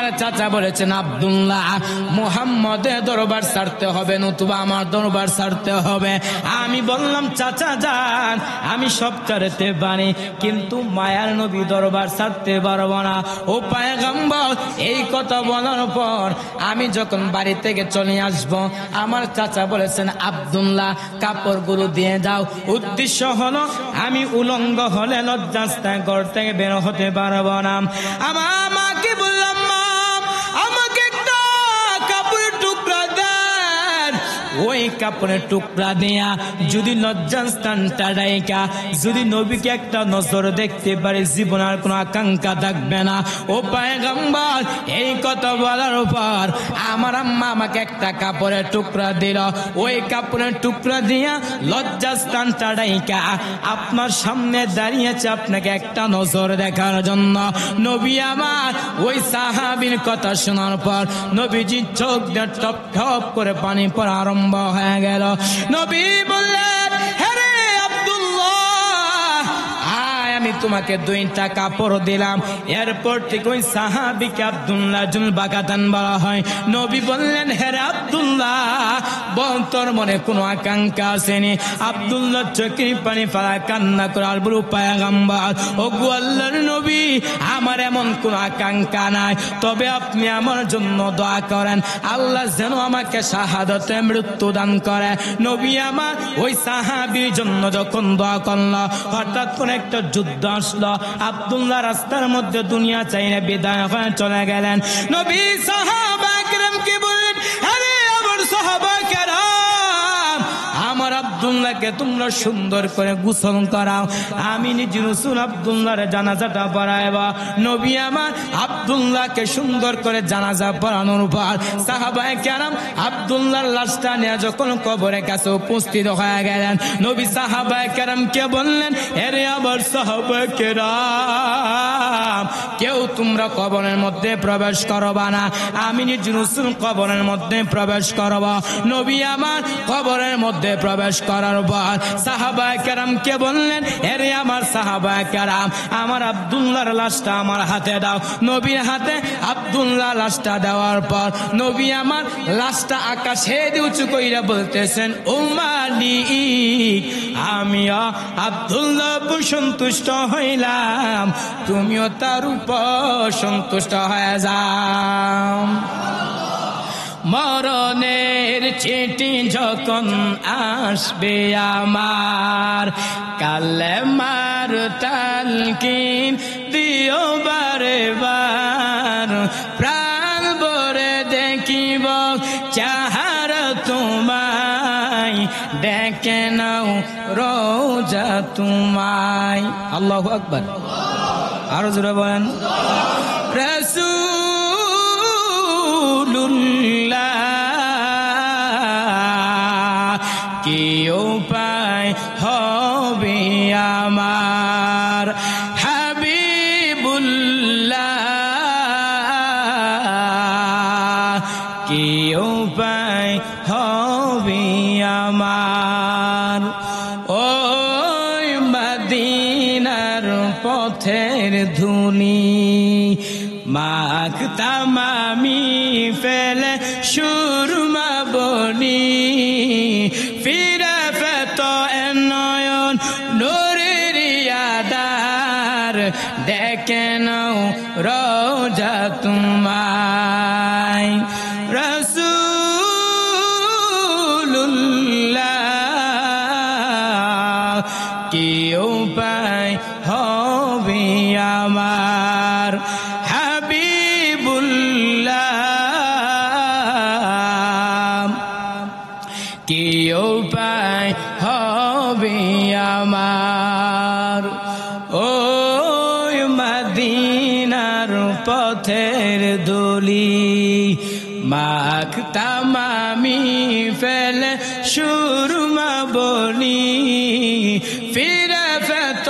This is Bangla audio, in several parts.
আমার চাচা বলেছেন, আব্দুল্লাহ, মুহাম্মদের দরবার ছাড়তে হবে, নতুবা আমার দরবার ছাড়তে হবে। আমি বললাম, চাচা যান, আমি সব ছাড়তে পারি, কিন্তু মায়ার নবী দরবার ছাড়তে পারবো না। ও পয়গম্বর, এই কথা বলার পর আমি যখন বাড়ি থেকে চলে আসব, আমার চাচা বলেছেন, আব্দুল্লাহ, কাপড়গুলো দিয়ে দাও। উদ্দেশ্য হলো আমি উলঙ্গ হলে লজ্জাস্থায় ঘর থেকে বের হতে পারবো না। আমার মাকে বললাম, মা, আমাকে একটা কাপড়ের টুকরা দেন। ওই কাপড়ের টুকরা দেয়া যদি লজ্জাস্থানটা ডাইকা যদি নবীকে একটা নজর দেখতে পারে, জীবন আর কোনো আকাঙ্ক্ষা থাকবে না। ও পয়গম্বর, এই কথা বলার পর আমার আম্মা আমাকে একটা কাপড়ের টুকরা দিল। ওই কাপড়ের টুকরা দিয়া লজ্জাস্থানটা ডাইকা আপনার সামনে দাঁড়িয়েছে আপনাকে একটা নজর দেখার জন্য। নবী আমার ওই সাহাবীর কথা শোনার পর নবীজি চোখ দিয়ে টপ টপ করে পানি পড়া আরম্ভ হয়ে গেল। নবী বললেন, হ্যাঁ আব্দুল্লাহ, আমি তোমাকে 2টা কাপড় দিলাম। এরপর থেকে ওই সাহাবীকে আব্দুল্লাহ জুল বাকাতান বলা হয়। নবী বললেন, হে আব্দুল্লাহ, বল তোর মনে কোনো আকাঙ্ক্ষা আসেনি? আব্দুল্লাহ চোখের পানি ফেলা কান্না করে আর বলল, পয়গম্বর, ও গো আল্লাহর নবী, আমার এমন কোনো আকাঙ্ক্ষা নাই, তবে আপনি আমার জন্য দোয়া করেন, আল্লাহ যেন আমাকে শাহাদাতে মৃত্যু দান করে। নবী আমার ওই সাহাবীর জন্য যখন দোয়া করল, হঠাৎ করে একটা যুদ্ধ আসলো। আব্দুল্লাহ রাস্তার মধ্যে দুনিয়া চাইলে বিদায় হয়ে চলে গেলেন। নবী সাহাবা কিরামকে বললেন, আরে আমার সাহাবা কিরাম, আমার আব্দুল্লাহকে তোমরা সুন্দর করে গোসল করাও, আমি নিজে রাসূল আব্দুল্লাহর জানাজাটা পড়াইবা। নবী আমার আব্দুল্লাহকে সুন্দর করে জানাজা পড়ানোর পর সাহাবায়ে কেরাম আব্দুল্লাহর লাশটা নিয়ে যখন কবরের কাছে উপস্থিত হয়ে গেলেন, নবী সাহাবায়ে কেরামকে বললেন, এরে আমার সাহাবায়ে কেরাম, কেউ তোমরা কবরের মধ্যে প্রবেশ করবা না, আমি নিজে রাসূল কবরের মধ্যে প্রবেশ করব। নবী আমার কবরের মধ্যে প্রবেশ করার পর সাহাবায়ে কেরামকে বললেন, এরে আমার সাহাবায়ে কেরাম, আমার আব্দুল্লাহর লাশটা আমার হাতে দাও। নবীর হাতে আব্দুল্লাহ লাশটা দেওয়ার পর নবী আমার লাশটা আকাশে উঁচু কইরা বলতেছেন, ও মালিক, আমি আব্দুল্লাহ সন্তুষ্ট হইলাম, তুমিও তার উপর সন্তুষ্ট হয়ে যাও। মরণের চিঠি যখন আসবে আমার, কালেমার তালকিন দিও বারে বার, প্রাণ ভরে দেখিব চেহারা তোমায়, ডেকে নাও রোজা তোমায়। আল্লাহু আকবার, আরো জোরে বলেন, রাসূলুল্লাহ, কি উপায় হবে আমার, হাবিবুল্লাহ, কি উপায় হবে আমার। ওই মদিনার পথের ধুনি মাখতাম আমি ফেলে সুরমা বনি, ফিরে পেত নয়ন নূরের আধার, ডেকে নাও রোজা তোমায়। রাসূলুল্লাহ, কি উপায় হবে আমার, হাবিবুল্লাহ, কি উপায় হবে আমার। ওই মদিনার পথের ধুলি মাখতাম আমি ফেলে সুরমা বনি, ফিরে পেত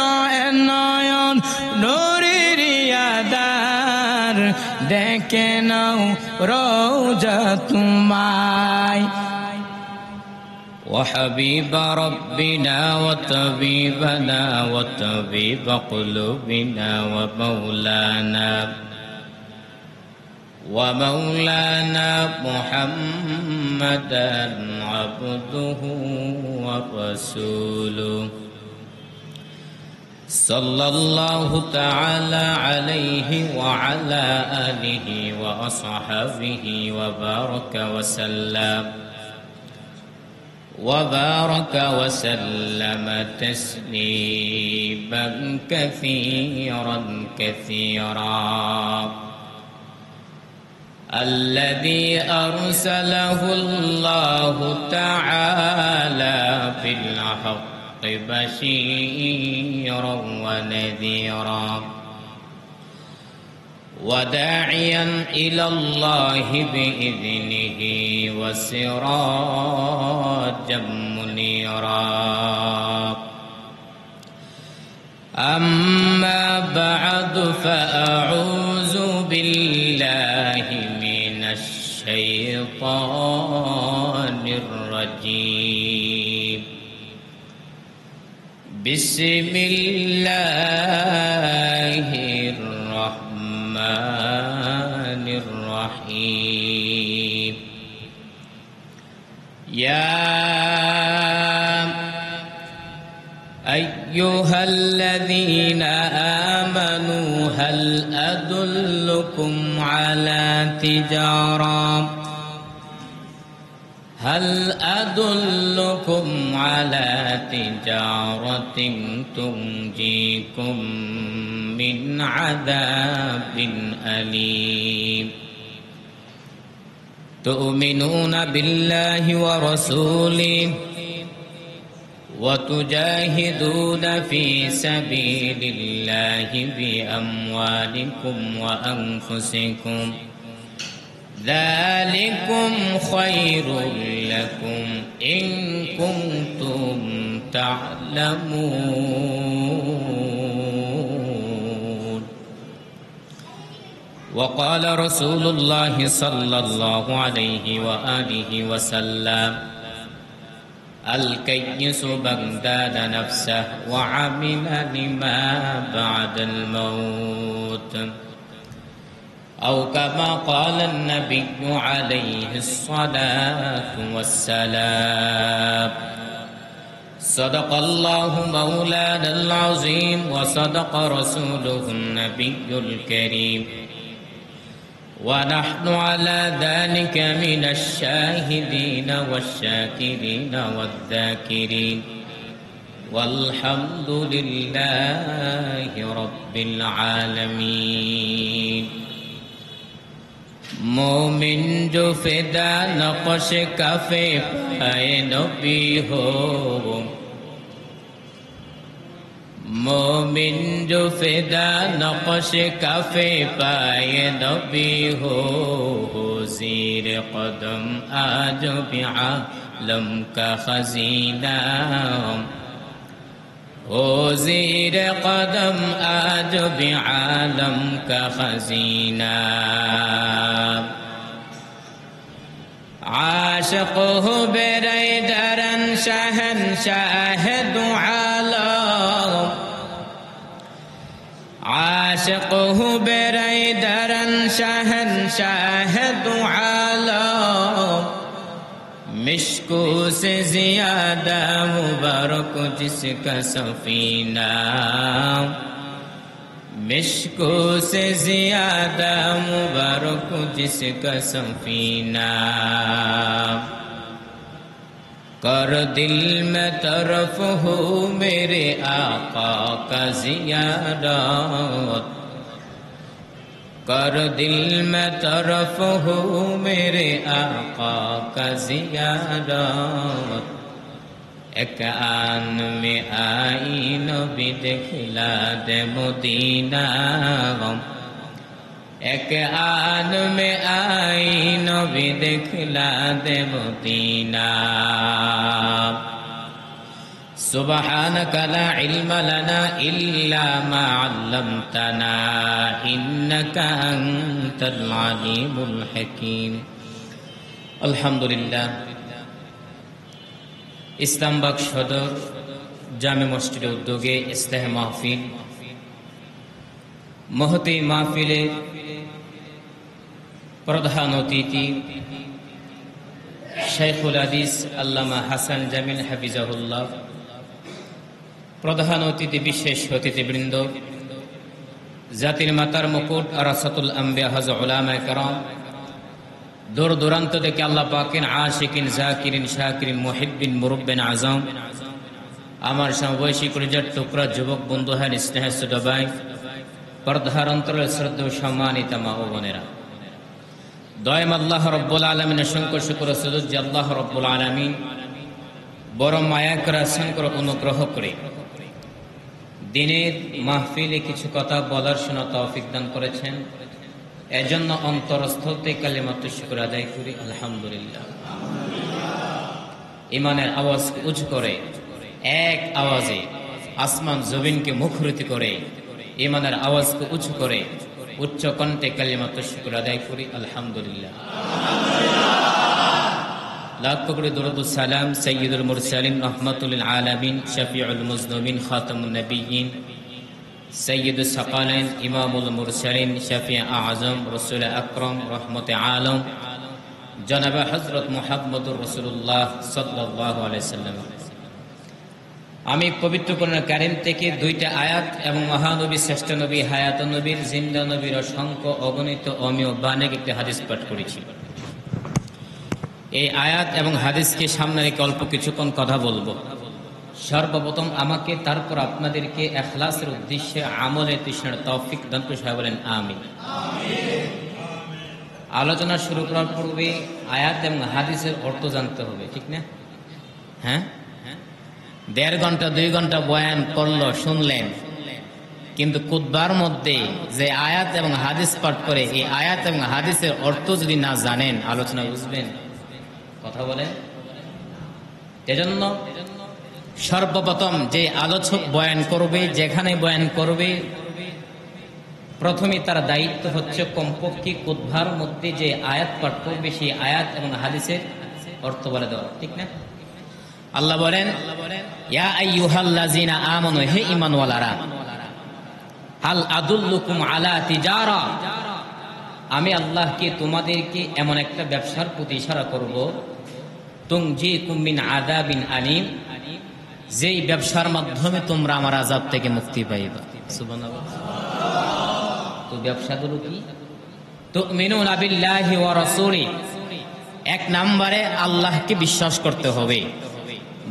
নয়ন নূরের আধার, ডেকে নাও রোজা তোমায়। وحبيب ربنا وطبيبنا وطبيب قلوبنا ومولانا ومولانا محمدا عبده ورسوله صلى الله تعالى عليه وعلى آله وأصحابه وبارك وسلم تسليما كثيرا الذي أرسله الله تعالى بالحق بشيرا ونذيرا وداعيا إلى الله بإذنه وسراجا منيرا أما بعد فأعوذ بالله من الشيطان الرجيم بسم الله الرحمن الرحيم يا أيها الذين آمنوا هل أدلكم على تجارة تنجيكم من عذاب أليم تؤمنون بالله ورسوله وتجاهدون في سبيل الله بأموالكم وأنفسكم ذلكم خير لكم إن كنتم تعلمون وقال رسول الله صلى الله عليه وآله وسلم الكيس من دان نفسه وعمل لما بعد الموت أو كما قال النبي عليه الصلاة والسلام صدق الله مولانا العظيم وصدق رسوله النبي الكريم ونحن على ذلك من الشاهدين والشاكرين والذاكرين والحمد لله رب العالمين مومن جو فدا نقش کفے پائے نبی ہو مومن جو فدا نقش کفے پائے نبی ہو زیر قدم آج بعالم کا خزینہ ہو زیر قدم آج بعالم کا خزینہ عاشق ہو بیرے درن شہنشاہ دو عالم عاشق ہو بیرے درن شہنشاہ دو عالم مشکو سے زیادہ مبارک جس کا سفینہ مشکو سے زیادہ مبارک جس کا سفینہ کر دل میں طرف ہو میرے آقا کا زیارت کر دل میں طرف ہو میرے آقا کا زیارت ایک آن میں آئی نبی دکھلا دے مدینہ ایک آن میں آئی نبی دکھلا دے مدینہ سبحانك لا علم لنا إلا ما علمتنا إنك أنت العليم الحكيم الحمد لله ইসলামবাগ সদর জামে মসজিদের উদ্যোগে ইস্তেহা মাহফিল মহতি মাহফিলে প্রধান অতিথি শাইখুল হাদিস আল্লামা হাসান জামিল হাফিজাহুল্লাহ, প্রধান অতিথি বিশেষ অতিথিবৃন্দ, জাতির মাতার মুকুট আরাসাতুল আম্বিয়া হযরত উলামায়ে কেরাম, দূর দূরান্ত থেকে আল্লাহ পাকের আশিকিন জাকিরিন শাকিরিন মুহিব্বিন মুরব্বিন আজম, আমার সমবয়সী কলিজার টুকরা যুবক বন্ধু হ্যাঁ স্নেহের ছোট ভাই, পর্দার অন্তরের শ্রদ্ধেয় সম্মানিত মা ও বোনেরা, দয়াম আল্লাহ রব্বুল আলামিনের অসংখ্য শুকর ও সুজুদ যে আল্লাহ রব্বুল আলামিন বড় মায়া করে আহসান করে অনুগ্রহ করে দিনের মাহফিলে কিছু কথা বলার শোনা তৌফিক দান করেছেন। এজন্য অন্তরস্থল থেকে কালিমাতুশ শুকর আদায় করি আলহামদুলিল্লাহ। ইমানের আওয়াজ উঁচু করে এক আওয়াজে আসমান জমিনকে মুখরিত করে ইমানের আওয়াজকে উঁচু করে উচ্চ কণ্ঠে কালিমাতুশ শুকর আদায় করি আলহামদুলিল্লাহ। লাখ কোটি দরুদ ও সালাম সাইয়্যিদুল মুরসালিন রাহমাতুল লিল আলামিন শাফিউল মুজনুবিন খাতামুন নবিয়্যিন সাইয়্যিদুস সাকালাইন ইমামুল মুরসালিন শাফি আযম রাসূল আকরাম রহমতে আলম জনাব হযরত মুহাম্মদুর রাসূলুল্লাহ সাল্লাল্লাহু আলাইহি সাল্লাম। আমি পবিত্র কোরআন কারীম থেকে দুইটা আয়াত এবং মহানবী শ্রেষ্ঠ নবী হায়াতুন নবীর জিন্দা নবীর অসংখ্য অগণিত অমীয় বাণিক একটি হাদিস পাঠ করেছি। এই আয়াত এবং হাদিসকে সামনে রেখে অল্প কিছুক্ষণ কথা বলবো। সর্বপ্রথম আমাকে তারপর আপনাদেরকে ইখলাসের উদ্দেশ্যে আমলে তৃষ্ণার তৌফিক দান করে সবাই বলেন আমিন। আলোচনা শুরু করার পূর্বে আয়াত এবং হাদিসের অর্থ জানতে হবে, ঠিক না? হ্যাঁ, 1.5 ঘন্টা 2 ঘন্টা বয়ান করলো, শুনলেন, কিন্তু খুতবার মধ্যে যে আয়াত এবং হাদিস পাঠ করে এই আয়াত এবং হাদিসের অর্থ যদি না জানেন আলোচনা বুঝবেন? কথা বলেন। এজন্য সর্বপ্রথম যে আলোচক বয়ান করবে, যেখানে বয়ান করবে, প্রথমে তার দায়িত্ব হচ্ছে কমপক্ষে খুতবার মধ্যে যে আয়াত পাঠ করবে সেই আয়াত এবং হাদিসের অর্থ বলে দেওয়া, ঠিক না? আল্লাহ বলেন, ইয়া আইয়ুহাল্লাযিনা আমানু, হে ঈমানওয়ালারা, হাল আদুল্লুকুম আলা তিজারা, আমি আল্লাহকে তোমাদেরকে এমন একটা ব্যবসার প্রতি ইশারা করব, তুনজিকুম মিন আযাবিন আলীম, যেই ব্যবসার মাধ্যমে তোমরা আমার আযাব থেকে মুক্তি পাইবা। সুবহানাল্লাহ। তো ব্যবসাগুলো কি? তুমিনুনা বিল্লাহি ওয়া রাসূলি, 1 নম্বরে আল্লাহকে বিশ্বাস করতে হবে,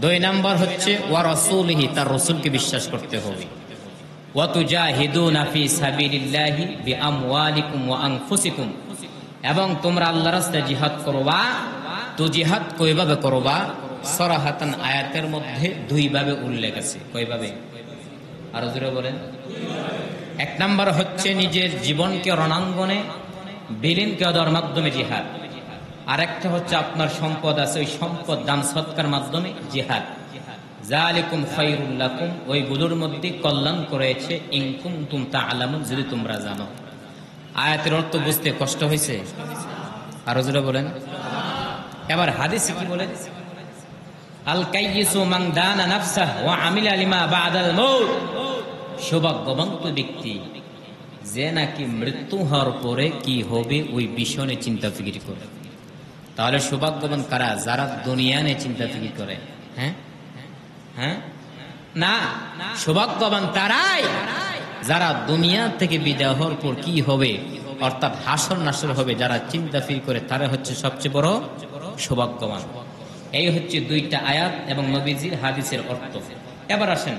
2 নম্বর হচ্ছে ওয়া রাসূলিহি, তার রাসূলকে বিশ্বাস করতে হবে, ওয়া তুজাহিদুনা ফি সাবিলিল্লাহি বিআমওয়ালিকুম ওয়া আনফুসিকুম, এবং তোমরা আল্লাহর রাস্তায় জিহাদ করবা। তো জিহাদ কয়ভাবে করবা? সরাহাতান আয়াতের মধ্যে 2 ভাবে উল্লেখ আছে। কয়ভাবে? আরো জোরে বলেন। 1 নম্বর হচ্ছে নিজের জীবনকে রণাঙ্গনে বিলীন করার মাধ্যমে জিহাদ, আরেকটা হচ্ছে আপনার সম্পদ আছে, ওই সম্পদ দান সৎকার মাধ্যমে জিহাদ। যালিকুম খায়রুল লাকুম, ওইগুলোর মধ্যে কল্যাণ করেছে, ইন কুনতুম তা'লামুন, যদি তোমরা জানো। আয়াতের অর্থ বুঝতে কষ্ট হয়েছে? আরো জোরে বলেন। এবার হাদিসে কি বলে? আল কাইয়িসু মান দানা নাফসাহু ওয়া আমিলা লিমা বা'দাল মাউত, সৌভাগ্যবন্ত ব্যক্তি যে নাকি মৃত্যু হওয়ার পরে কি হবে ওই বিষয়ে চিন্তা ফিকির করে। তাহলে সৌভাগ্যবান কারা? যারা দুনিয়া নিয়ে চিন্তা ফিকির করে। হ্যাঁ হ্যাঁ, না, সৌভাগ্যবান তারাই যারা দুনিয়া থেকে বিদায় হওয়ার পর কি হবে, অর্থাৎ হাসর নাসর হবে, যারা চিন্তা ফিকির করে, তারা হচ্ছে সবচেয়ে বড় সৌভাগ্যবান। এই হচ্ছে 2টা আয়াত এবং নবীজির হাদিসের অর্থ। এবার আসেন,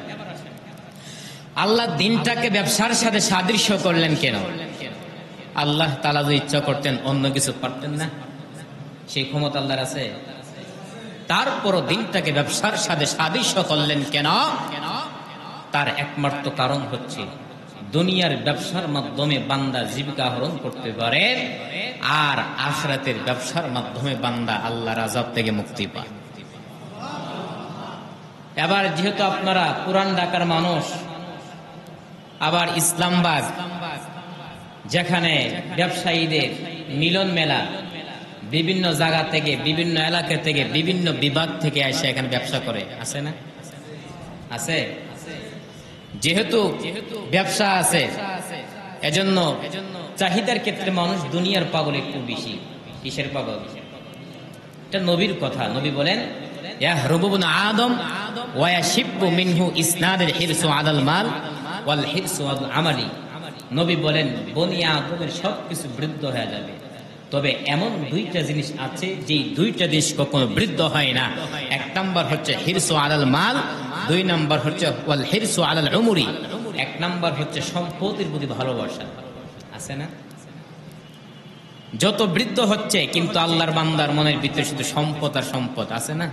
আল্লাহ দিনটাকে ব্যবসার সাথে সাদৃশ্য করলেন কেন? আল্লাহ তাআলা যদি ইচ্ছা করতেন অন্য কিছু পারতেন না? সেই ক্ষমতা আল্লাহর আছে। তারপরও দিনটাকে ব্যবসার সাথে সাদৃশ্য করলেন কেন? তার একমাত্র কারণ হচ্ছে দুনিয়ার ব্যবসার মাধ্যমে বান্দা জীবিকা আহরণ করতে পারে, আর আখিরাতের ব্যবসার মাধ্যমে বান্দা আল্লাহর আযাব থেকে মুক্তি পায়। এবার যেহেতু আপনারা পুরান ঢাকার মানুষ, আবার ইসলামবাগ, যেখানে ব্যবসায়ীদের মিলন মেলা, বিভিন্ন জায়গা থেকে, বিভিন্ন এলাকা থেকে, বিভিন্ন বিভাগ থেকে এসে এখানে ব্যবসা করে, আছে না? আছে। যেহেতু ব্যবসা আছে, এজন্য চাহিদার ক্ষেত্রে মানুষ দুনিয়ার পাগল একটু বেশি। কিসের পাগল? এটা নবীর কথা। নবী বলেন ইয়াহরুবু ইবনু আদম ওয়া ইয়াশিব্বু মিনহু ইসনাদুল হিরসু আলাল মাল ওয়াল হিরসু আলাল আমালি। নবী বলেন বনি আদমের সবকিছু বৃদ্ধ হয়ে যাবে, তবে এমন দুইটা জিনিস আছে যে দুইটা জিনিস কখনো বৃদ্ধ হয় না। এক নাম্বার হচ্ছে হিরসু আলাল মাল, দুই নাম্বার হচ্ছে ওয়াল হিরসু আলাল উমরি। এক নাম্বার হচ্ছে সম্পদের প্রতি ভালোবাসা, আছে না? যত বৃদ্ধ হচ্ছে কিন্তু আল্লাহর বান্দার মনের ভিতরে শুধু সম্পদ আর সম্পদ, আছে না?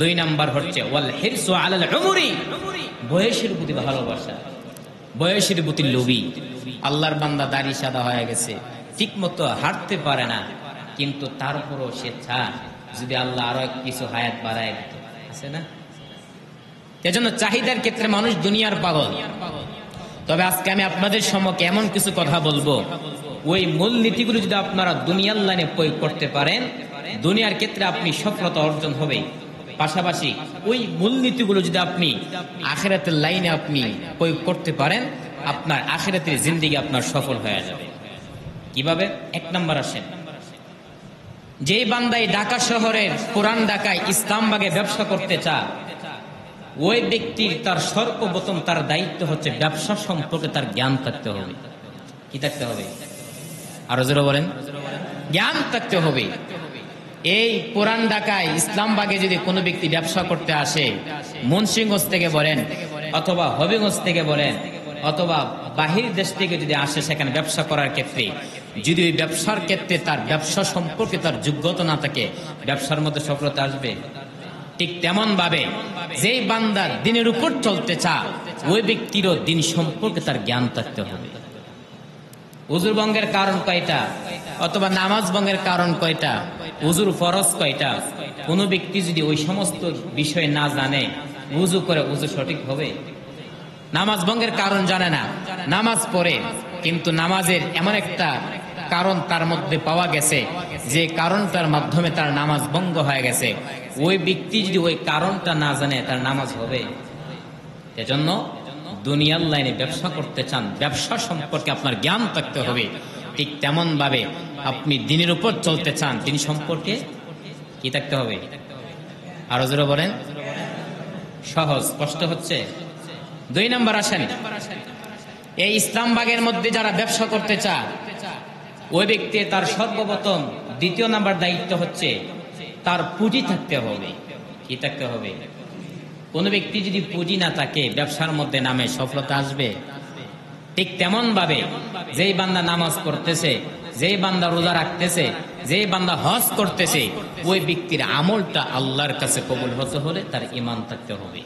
দুই নাম্বার হচ্ছে ওয়াল হিরসু আলাল উমরি, বয়সের প্রতি ভালোবাসা, বয়সের প্রতি লোভী। আল্লাহর বান্দা দাড়ি সাদা হয়ে গেছে, ঠিক মতো হাঁটতে পারে না, কিন্তু তারপরও সে চায় যদি আল্লাহ আরো কিছু হায়াত বাড়ায় দিত, আছে না? এজন্য চাহিদার ক্ষেত্রে মানুষ দুনিয়ার পাগল। তবে আজকে আমি আপনাদের সম্মুখে এমন কিছু কথা বলবো, ওই মূলনীতিগুলো যদি আপনারা দুনিয়ার লাইনে প্রয়োগ করতে পারেন, দুনিয়ার ক্ষেত্রে আপনি সফলতা অর্জন হবে। পাশাপাশি ওই মূলনীতিগুলো যদি আপনি আখিরাতের লাইনে আপনি প্রয়োগ করতে পারেন, আপনার আখিরাতের জিন্দেগি আপনার সফল হয়ে যাবে। কিভাবে? এক নাম্বার আসেন, যে বান্দাই ঢাকা শহরের পুরান ঢাকায় ইসলামবাগে ব্যবসা করতে চায়, ওই ব্যক্তির তার সর্বপ্রথম তার দায়িত্ব হচ্ছে ব্যবসা সম্পর্কে তার জ্ঞান থাকতে হবে। কি থাকতে হবে? আরো জোরে বলেন, জ্ঞান থাকতে হবে। এই পুরান ঢাকায় ইসলামবাগে যদি কোনো ব্যক্তি ব্যবসা করতে আসে, মুন্সিগঞ্জ থেকে বলেন অথবা হবিগঞ্জ থেকে বলেন অথবা বাহির দেশ থেকে যদি আসে, সেখানে ব্যবসা করার ক্ষেত্রে যদি ওই ব্যবসার ক্ষেত্রে তার ব্যবসা সম্পর্কে তার যোগ্যতা না থাকে, ব্যবসার মধ্যে সফলতা আসবে? ঠিক তেমন ভাবে যেই বান্দা দিনের উপর চলতে চায়, ওই ব্যক্তিরও দিন সম্পর্কে তার জ্ঞান থাকতে হবে। উজুর ভঙ্গের কারণ কয়টা, অথবা নামাজ ভঙ্গের কারণ কয়টা, উজুর ফরজ কয়টা, কোন ব্যক্তি যদি ওই সমস্ত বিষয় না জানে, উজু করে উজু সঠিক হবে? নামাজ ভঙ্গের কারণ জানে না, নামাজ পড়ে, কিন্তু নামাজের এমন একটা কারণ তার মধ্যে পাওয়া গেছে যে কারণটার মাধ্যমে তার নামাজ ভঙ্গ হয়ে গেছে, ওই ব্যক্তি যদি ওই কারণটা না জানে, তার নামাজ হবে? এজন্য দুনিয়ার লাইনে ব্যবসা করতে চান, ব্যবসা সম্পর্কে আপনার জ্ঞান থাকতে হবে। ঠিক তেমন ভাবে আপনি দিনের উপর চলতে চান, দিন সম্পর্কে কি থাকতে হবে? আরো জোরে বলেন, সহজ স্পষ্ট হচ্ছে? দুই নাম্বার আসেন, এই ইসলামবাগের মধ্যে যারা ব্যবসা করতে চায়, ওই ব্যক্তি তার সর্বপ্রথম দ্বিতীয় নাম্বার দায়িত্ব হচ্ছে তার পুঁজি থাকতে হবে। কি থাকতে হবে? কোন ব্যক্তি যদি পুঁজি না থাকে, ব্যবসার মধ্যে নামে সফলতা আসবে? ঠিক তেমন ভাবে যেই বান্দা নামাজ পড়তেছে, যেই বান্দা রোজা রাখতেছে, যেই বান্দা হজ করতেছে, ওই ব্যক্তির আমলটা আল্লাহর কাছে কবুল হতে হলে তার ঈমান থাকতে হবে।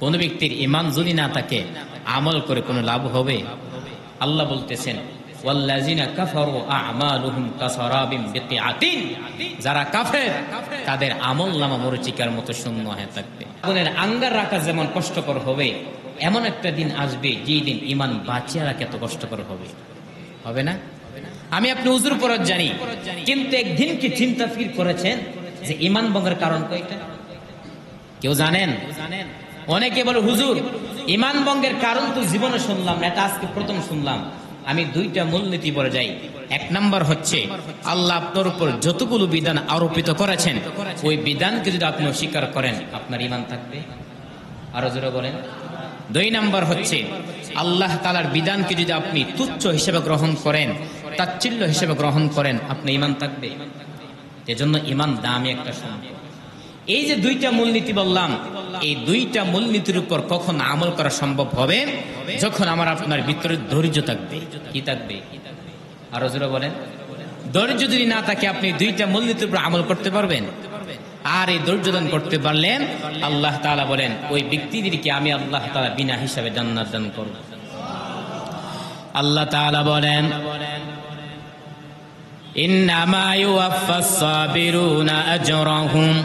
কোন ব্যক্তির ঈমান যদি না থাকে, আমল করে কোনো লাভ হবে? আল্লাহ বলতেছেন ওয়াল্লাযিনা কাফারু আ'মালুহুম কাসারাবিন বিকিআতিন, যারা কাফের তাদের আমলনামা মরীচিকার মতো শূন্য হয়ে থাকবে। আগুনের আঙ্গার রাখা যেমন কষ্টকর হবে, এমন একটা দিন আসবে যেই দিন ঈমান বাঁচিয়ে রাখা এত কষ্টকর হবে, হবে না? আমি আপনি উজুর ফরজ জানি, কিন্তু একদিন কি চিন্তা ফির করেছেন যে ঈমান ভঙ্গের কারণ কয়টা? কেউ জানেন? অনেকে বলে হুজুর ঈমান ভঙ্গের কারণ তো জীবনে শুনলাম না, এটা আজকে প্রথম শুনলাম। আমি দুইটা মূলনীতি বলে যাই। এক নাম্বার হচ্ছে আল্লাহ আপনার উপর যতগুলো বিধান আরোপিত করেছেন, ওই বিধানকে যদি আপনি অস্বীকার করেন, আপনার ঈমান থাকবে? আরো জোরে বলেন। দুই নাম্বার হচ্ছে আল্লাহ তাআলার বিধানকে যদি আপনি তুচ্ছ হিসেবে গ্রহণ করেন, তাচ্ছিল্য হিসেবে গ্রহণ করেন, আপনার ঈমান থাকবে? এজন্য ঈমান দামি একটা সম্পদ। এই যে দুইটা মূলনীতি বললাম, এই দুইটা মূলনীতির উপর কখন আমল করা সম্ভব হবে? যখন আমার আপনার ভিতরে ধৈর্য থাকবে। কি থাকবে? আরো জোরে বলেন। ধৈর্য যদি না থাকে, আপনি দুইটা মূলনীতির উপর আমল করতে পারবেন? আর এই ধৈর্য দান করতে পারলেন, আল্লাহ তাআলা বলেন ওই ব্যক্তিদেরকে আমি আল্লাহ তাআলা বিনা হিসাবে জান্নাত দান করব। আল্লাহ তাআলা বলেন ইন্নামা ইউওয়াফাস সাবিরুনা আজরাহুম,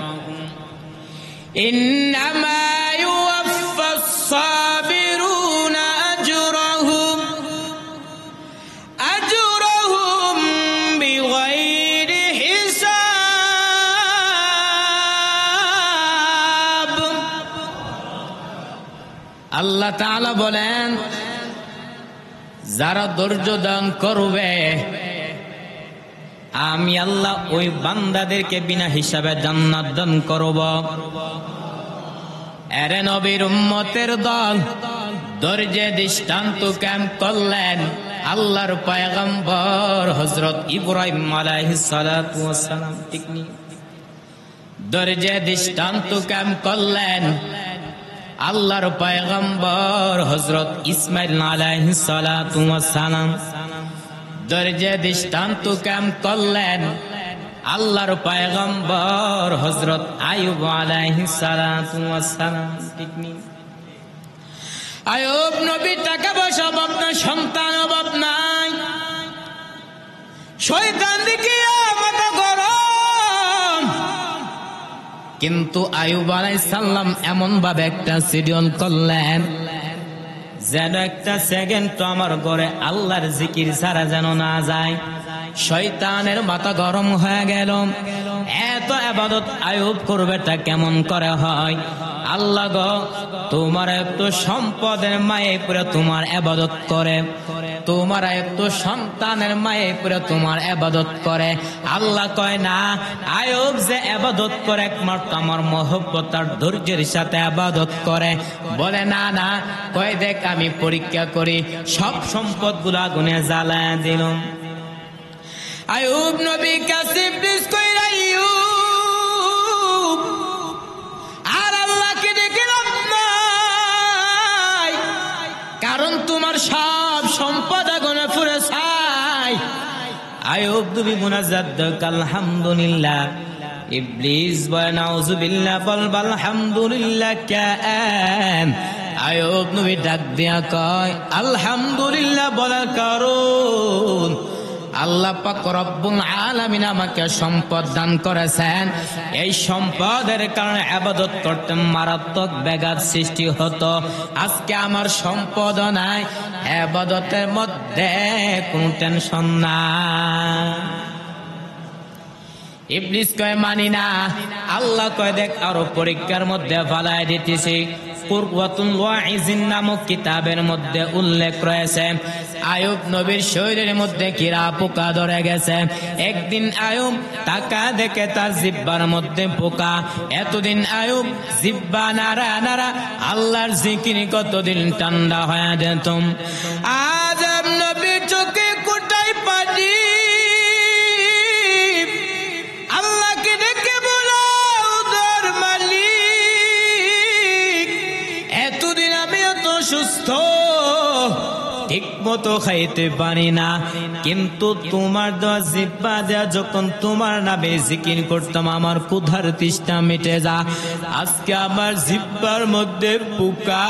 ইন্নামা ইউওয়াফাস সাবিরুনা আজরাহুম আজরাহুম বিগাইরি হিসাব। আল্লাহ তাআলা বলেন যারা ধৈর্য দান করবে আমি আল্লাহ ওই বান্দাদেরকে বিনা হিসাবে জান্নাত দান করব। এরে নবীর উম্মতের দল ধৈর্যে দৃষ্টান্ত কায়েম করলেন আল্লাহর পয়গম্বর হযরত ইব্রাহিম আলাইহিস সালাতু ওয়াস সালাম। ঠিক নি? ধৈর্যে দৃষ্টান্ত কায়েম করলেন আল্লাহর পয়গম্বর হযরত ইসমাইল আলাইহিস সালাতু ওয়াস সালাম। ধৈর্যে দৃষ্টান্ত কায়েম করলেন আল্লাহর পয়গম্বর হযরত আইয়ুব আলাইহিস সালাতু ওয়াস সালাম। ঠিক নি? আইয়ুব নবী টাকা পয়সা অভাব নাই, সন্তান অভাব নাই, শয়তান দিকে মাথা গরম, কিন্তু আইয়ুব আলাইহিস সালাম এমন ভাবে একটা শিডিউল করলেন যেন একটা সেকেন্ড তো আমার ঘরে আল্লাহর জিকির ছাড়া যেন না যায়। শয়তানের মাথা গরম হয়ে গেল, এত ইবাদত আইয়ুব করবেটা কেমন করে হয়? আল্লাহ গো, তোমার এত সম্পদের মায়ে পুরো তোমার ইবাদত করে, তোমার এত সন্তানের মায়ে পুরো তোমার ইবাদত করে। আল্লাহ কয় না, আইয়ুব যে ইবাদত করে একমাত্র আমার মহব্বত আর ধৈর্যের সাথে ইবাদত করে। বলে না না, কয় দেখ আমি পরীক্ষা করি, সব সম্পদ গুলা গুনে জ্বালায় দিলাম। আইয়ুব নবী কাছে প্লিজ কইরা আইয়ুব আর আল্লাহকে ডেকে লাভ নাই, কারণ তোমার সব সম্পদ আগুনে পুড়ে ছাই। আইয়ুব নবী মুনাজাত দেখ আলহামদুলিল্লাহ। ইবলিস বলে নাউজুবিল্লাহ, বল আলহামদুলিল্লাহ কেন? আইয়ুব নবী ডাক দিয়া কয় আলহামদুলিল্লাহ বলার কারণ আল্লাহ পাক রব্বুল আলামিন আমাকে সম্পদ দান করেছেন। এই সম্পদের কারণে ইবাদত করতে মারাত্মক ব্যাঘাত সৃষ্টি হতো। আজকে আমার সম্পদ নাই, ইবাদতের মধ্যে কোনো টেনশন নাই। ইবলিস কয় মানি না। আল্লাহ কয় দেখ আরো পরীক্ষার মধ্যে ফালায় দিতেছি। কুরওয়াতুল ওয়াইজিন নামক কিতাবের মধ্যে উল্লেখ রয়েছে আইয়ুব নবীর শরীরের মধ্যে কিরা পোকা ধরে গেছে। একদিন আইয়ুব টাকা দেখে তার জিহ্বার মধ্যে পোকা। এতদিন আইয়ুব জিহ্বা নাড়া নাড়া আল্লাহর জিকির কতদিন ঠান্ডা হয়ে যেত। আজ নবীর চোখে কোটাই পানি, আল্লাহকে দেখে বলা উদর মালিক, এতদিন আমি এত সুস্থ, ঠিক মতো খাইতে পারি না, কিন্তু তোমার দেওয়া জিহ্বা দেয়া যখন তোমার নামে জিকির করতাম আমার ক্ষুধার তৃষ্ণা মিটে যা। আজকে আমার জিহ্বার মধ্যে পোকা,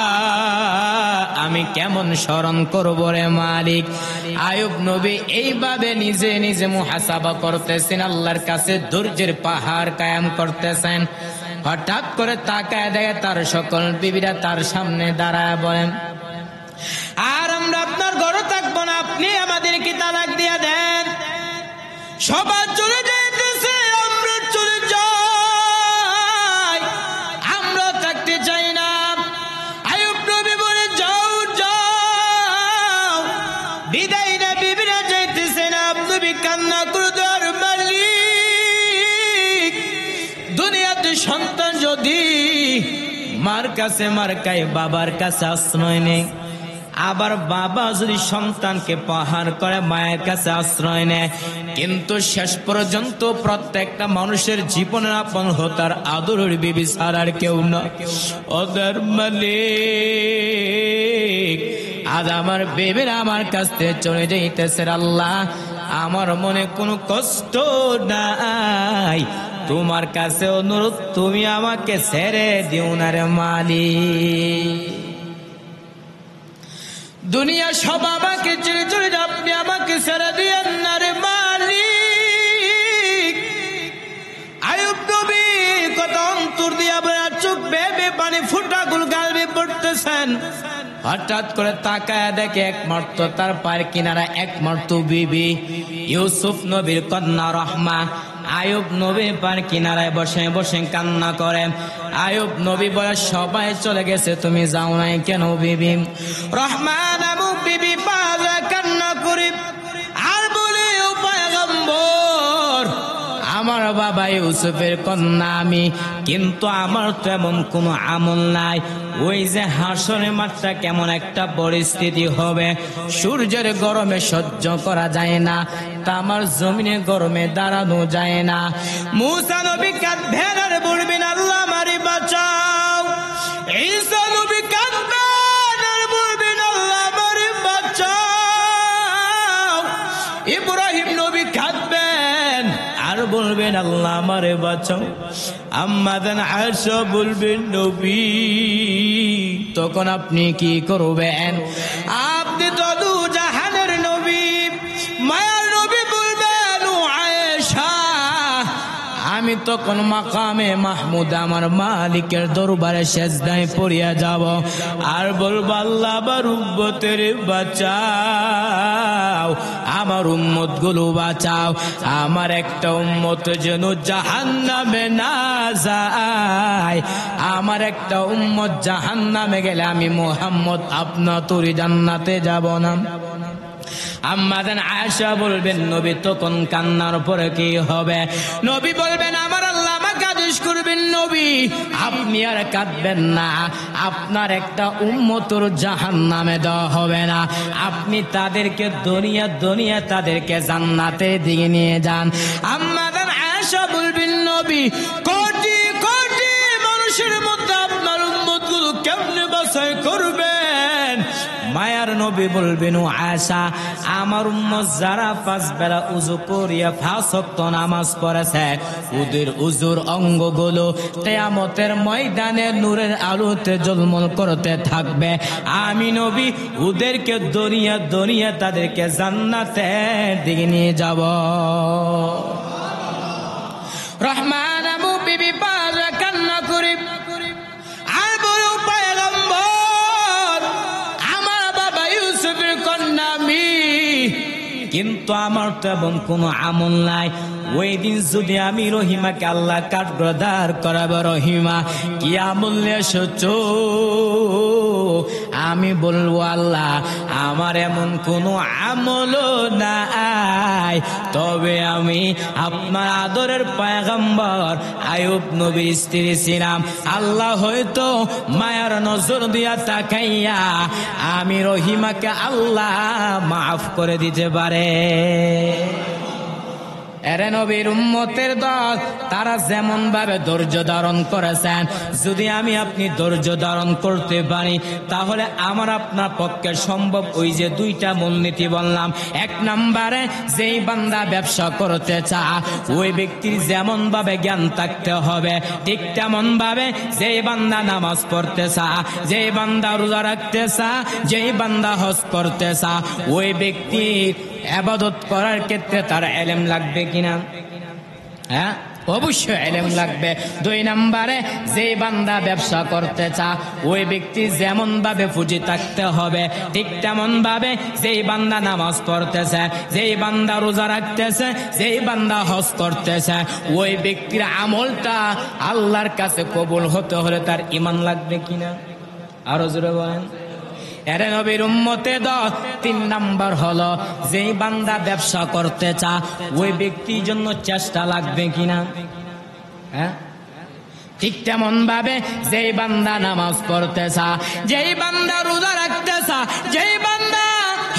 আমি কেমন স্মরণ করব রে মালিক? আইয়ুব নবী এইভাবে নিজে নিজে মুহাসাবা করতেছেন, আল্লাহর কাছে ধৈর্যের পাহাড় কায়েম করতেছেন। হঠাৎ করে তাকায় দেখে তার সকল বিবিরা তার সামনে দাঁড়ায় বলেন, আর আমরা আপনার ঘরে থাকবো না, আপনি আমাদেরকে তালাক দিয়ে দেন। সবাই চলে যাইতেছে, আমরা চলে যাই, আমরা থাকতে চাই না। আইয়ুব নবী বলে যাও যাও, বিদায় না, বিবিরা যাইতেছে না। নবী কান্না করে দেওয়ার মালিক, দুনিয়াতে সন্তান যদি মার কাছে মার খায়, বাবার কাছে আশ্রয় নেই, আবার বাবা যদি সন্তানকে প্রহার করে মায়ের কাছে আশ্রয় নেয়, কিন্তু শেষ পর্যন্ত প্রত্যেকটা মানুষের জীবনের আপন হতার আদরের বিবি ছাড়ার কেউ না। ওদের মালিক, আজ আমার বেবিরা আমার কাছ থেকে চলে যাইতেছে। আল্লাহ, আমার মনে কোনো কষ্ট নাই, তোমার কাছে অনুরোধ, তুমি আমাকে ছেড়ে দিও না রে মালিক। দুনিয়া সব আমাকে ছেড়ে চলে যাও, আপনি আমাকে ছেড়ে দিয়েন না রে মালিক। আইয়ুব নবী কত অন্তর দিয়া চোখ বেবে পানি ফুটাগুলো গালবে পড়তেছেন। হঠাৎ করে তাকায় দেখে একমাত্র তার পায়ের কিনারা একমাত্র বিবি ইউসুফ নবীর কন্যা রহমা। আইয়ুব নবী পার কিনারায় বসে বসে কান্না করে। আইয়ুব নবী বলে, সবাই চলে গেছে, তুমি যাও নাই কেন বিবি? রহমান আমু বিবি পাক বাবা ইউসুফের কন্যা আমি, কিন্তু আমার তো এমন কোনো আমল নাই। ওই যে হাসরের মাঠটা কেমন একটা পরিস্থিতি হবে, সূর্যের গরমে সহ্য করা যায় না, তামার জমিনে গরমে দাঁড়ানো যায় না। মুসা নবী কাঁদবেন আর বলবেন আল্লাহ আমারে বাঁচাও। ঈসা নবী কাঁদবেন আর বলবেন আল্লাহ আমারে বাঁচাও। ইব্রাহিম নবী কাঁদবেন আর বলবেন আল্লাহ আমারে বাঁচাও। আম্মা জান আয়েশা বলবেন নবী, তখন আপনি কি করবেন? আপনি তো দু জাহানের নবী, মায়ার নবী বলবেন ও আয়েশা, আমি তখন মাকামে মাহমুদ আমার মালিকের দরবারে সেজদায় পড়িয়া যাব আর বলবো আল্লাহ আমার উম্মতের বাঁচাও, আমার উম্মত গুলো বাঁচাও, আমার একটা উম্মত যেন জাহান্নামে না যায়, আমার একটা উম্মত জাহান্নামে গেলে আমি মুহাম্মদ আপনা তোর জান্নাতে যাব না। আম্মা জান আয়েশা বলবেন নবী তখন কান্নার পরে কি হবে? নবী বলবেন আমার আল্লাহ আমাকে আদেশ করবেন নবী আপনি আর কাঁদবেন না, আপনার একটা উম্মতর জাহান্নামে দেওয়া হবে না, আপনি তাদেরকে দুনিয়া তাদেরকে জান্নাতের দিকে নিয়ে যান। আম্মা জান আয়েশা বলবেন নবী কোটি কোটি মানুষের মধ্যে আপনার উম্মতগুলো কেমনে বাছাই করবেন? মায়ার নবী বলবেন ও আয়েশা, আমার উম্মত যারা 5 বেলা উযু করিয়া 5 ওয়াক্ত নামাজ পড়েছে, ওদের উযুর অঙ্গগুলো কিয়ামতের ময়দানে নূরের আলোতে ঝলমল করতে থাকবে। আমি নবী ওদেরকে দুনিয়া তাদেরকে জান্নাতের দিকে নিয়ে যাব। রহমান আবু বিবি পার কান্না করে আর বড় পয়গম্বর আমার বাবা ইউসুফের কন্যা আমি, কিন্তু আমার তো এমন কোনো আমল নাই। ওই দিন যদি আমি রহিমাকে আল্লাহ কাঠগড়ার করাবো, রহিমা কি আমল নিয়ে এসেছো? আমি বলবো আল্লাহ আমার এমন কোনো আমল নাই, তবে আমি আপনার আদরের পয়গম্বর আইয়ুব নবীর স্ত্রী ছিলাম। আল্লাহ হয়তো মায়ার নজর দিয়া তাকাইয়া আমি রহিমাকে আল্লাহ মাফ করে দিতে পারে। এরে নবীর উম্মতের দল, তারা যেমন ভাবে ধৈর্য ধারণ করেছেন, যদি আমি আপনি ধৈর্য ধারণ করতে পারি তাহলে আমার আপনার পক্ষে সম্ভব। ওই যে 2টা মূলনীতি বললাম, 1 নম্বরে যেই বান্দা ব্যবসা করতে চায় ওই ব্যক্তির যেমন ভাবে জ্ঞান থাকতে হবে, ঠিক তেমন ভাবে যেই বান্দা নামাজ পড়তে চায়, যেই বান্দা রোজা রাখতে চায়, যেই বান্দা হজ করতে চায়, ওই ব্যক্তির ইবাদত করার ক্ষেত্রে তার ইলম লাগবে কিনা? হ্যাঁ, অবশ্যই ইলম লাগবে। 2 নম্বরে যে বান্দা ব্যবসা করতে চায় ওই ব্যক্তি যেমন ভাবে পুঁজি থাকতে হবে, ঠিক তেমন ভাবে যেই বান্দা নামাজ পড়তেছে, যেই বান্দা রোজা রাখতেছে, যেই বান্দা হজ করতেছে, ওই ব্যক্তির আমলটা আল্লাহর কাছে কবুল হতে হলে তার ঈমান লাগবে কিনা? আরো জোরে বলেন। এরে নবীর উম্মতে 3 নাম্বার হলো যেই বান্দা ব্যবসা করতে চায় ওই ব্যক্তির জন্য চেষ্টা লাগবে কিনা? হ্যাঁ, ঠিক তেমন ভাবে যেই বান্দা নামাজ পড়তে চায়, যেই বান্দা রোজা রাখতে চায়, যেই বান্দা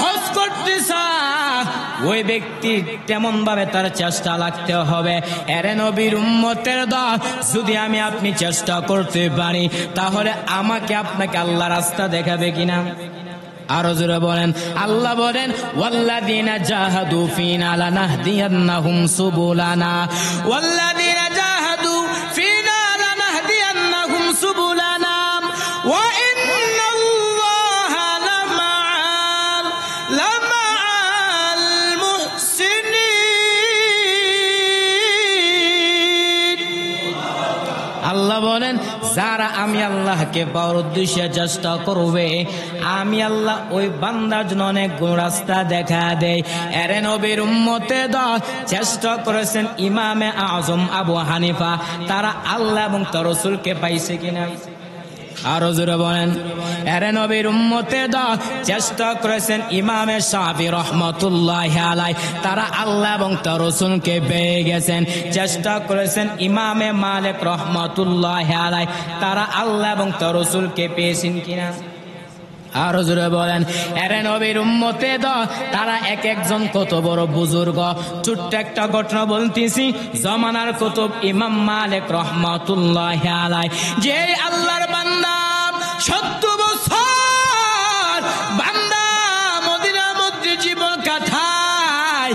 হজ করতে চায়, ওই ব্যক্তি তেমন ভাবে তার চেষ্টা লাগতে হবে। এরে নবীর উম্মতের দল, যদি আমি আপনি চেষ্টা করতে পারি তাহলে আমাকে আপনাকে আল্লাহ রাস্তা দেখাবে কিনা? আরো জোরে বলেন। আল্লাহ বলেন ওয়াল্লাযীনা জাহাদু ফীনা লানাহদিয়ান্নাহুম সুবুলানা, ওয়াল্লাযীনা জাহাদু ফীনা লানাহদিয়ান্নাহুম সুবুলানা ওয়া ইন্নাল্লাহা লামা'আল মুহসিনিন। আল্লাহ বলেন যারা আমি আল্লাহকে পাওয়ার উদ্দেশ্যে চেষ্টা করবে, আমি আল্লাহ ওই বান্দার জন্য অনেক রাস্তা দেখা দেয়। এরে নবীর উম্মতে দল চেষ্টা করেছেন ইমামে আজম আবু হানিফা, তারা আল্লাহ এবং তার রাসূলকে পাইছে কিনা? আরো জোরে বলেন। এরে নবীর উম্মতে দল চেষ্টা করেছেন ইমামে শাফি রহমতুল্লাহি আলাইহি, তারা আল্লাহ এবং তার রাসূলকে পেয়ে গেছেন। চেষ্টা করেছেন ইমামে মালিক রহমতুল্লাহি আলাইহি, তারা আল্লাহ এবং তার রাসূলকে পেয়েছেন কিনা? আরো জোরে বলেন। এরে নবীর উম্মতে দল তারা এক একজন কত বড় বুজুর্গ। ছোট্ট একটা ঘটনা বলতেছি, জমানার কুতুব ইমাম মালিক রহমতুল্লাহি আলাইহি, যে আল্লাহর বান্দা 70 বছর বান্দা মদিনার মধ্যে জীবন কাটায়,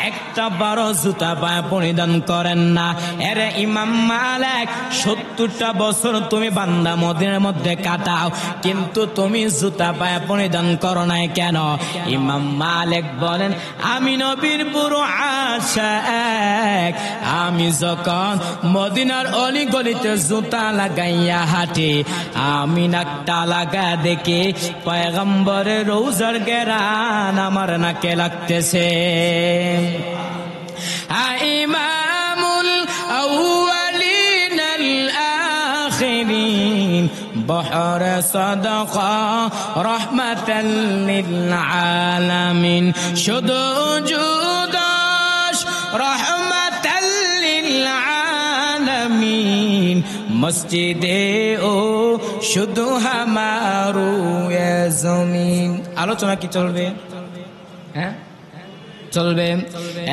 একটা বারো জুতা পায়ে পরিধান করেন না। এরে ইমাম মালিক 70টা বছর তুমি বান্দা মদিনার মধ্যে কাটাও, কিন্তু তুমি জুতা পায়ে পরিধান করো নাই কেন? ইমাম মালিক বলেন, আমি নবীর পুরো আশিক, আমি যখন মদিনার অলি গলিতে জুতা লাগাইয়া হাঁটি, আমি নাকটা লাগা দেখি পয়গম্বরের রওজার গেরান আমার নাকে লাগতেছে। ইমামুল আউয়ালিন আল আখিরিন বহর সাদাকা রাহমাতাল লিল আলামিন, শুধু জুদাস রাহমাতাল লিল আলামিন, মসজিদে ও শুধু হামারু এ জমিন। আলোচনা কি চলবে? হ্যাঁ চলবে।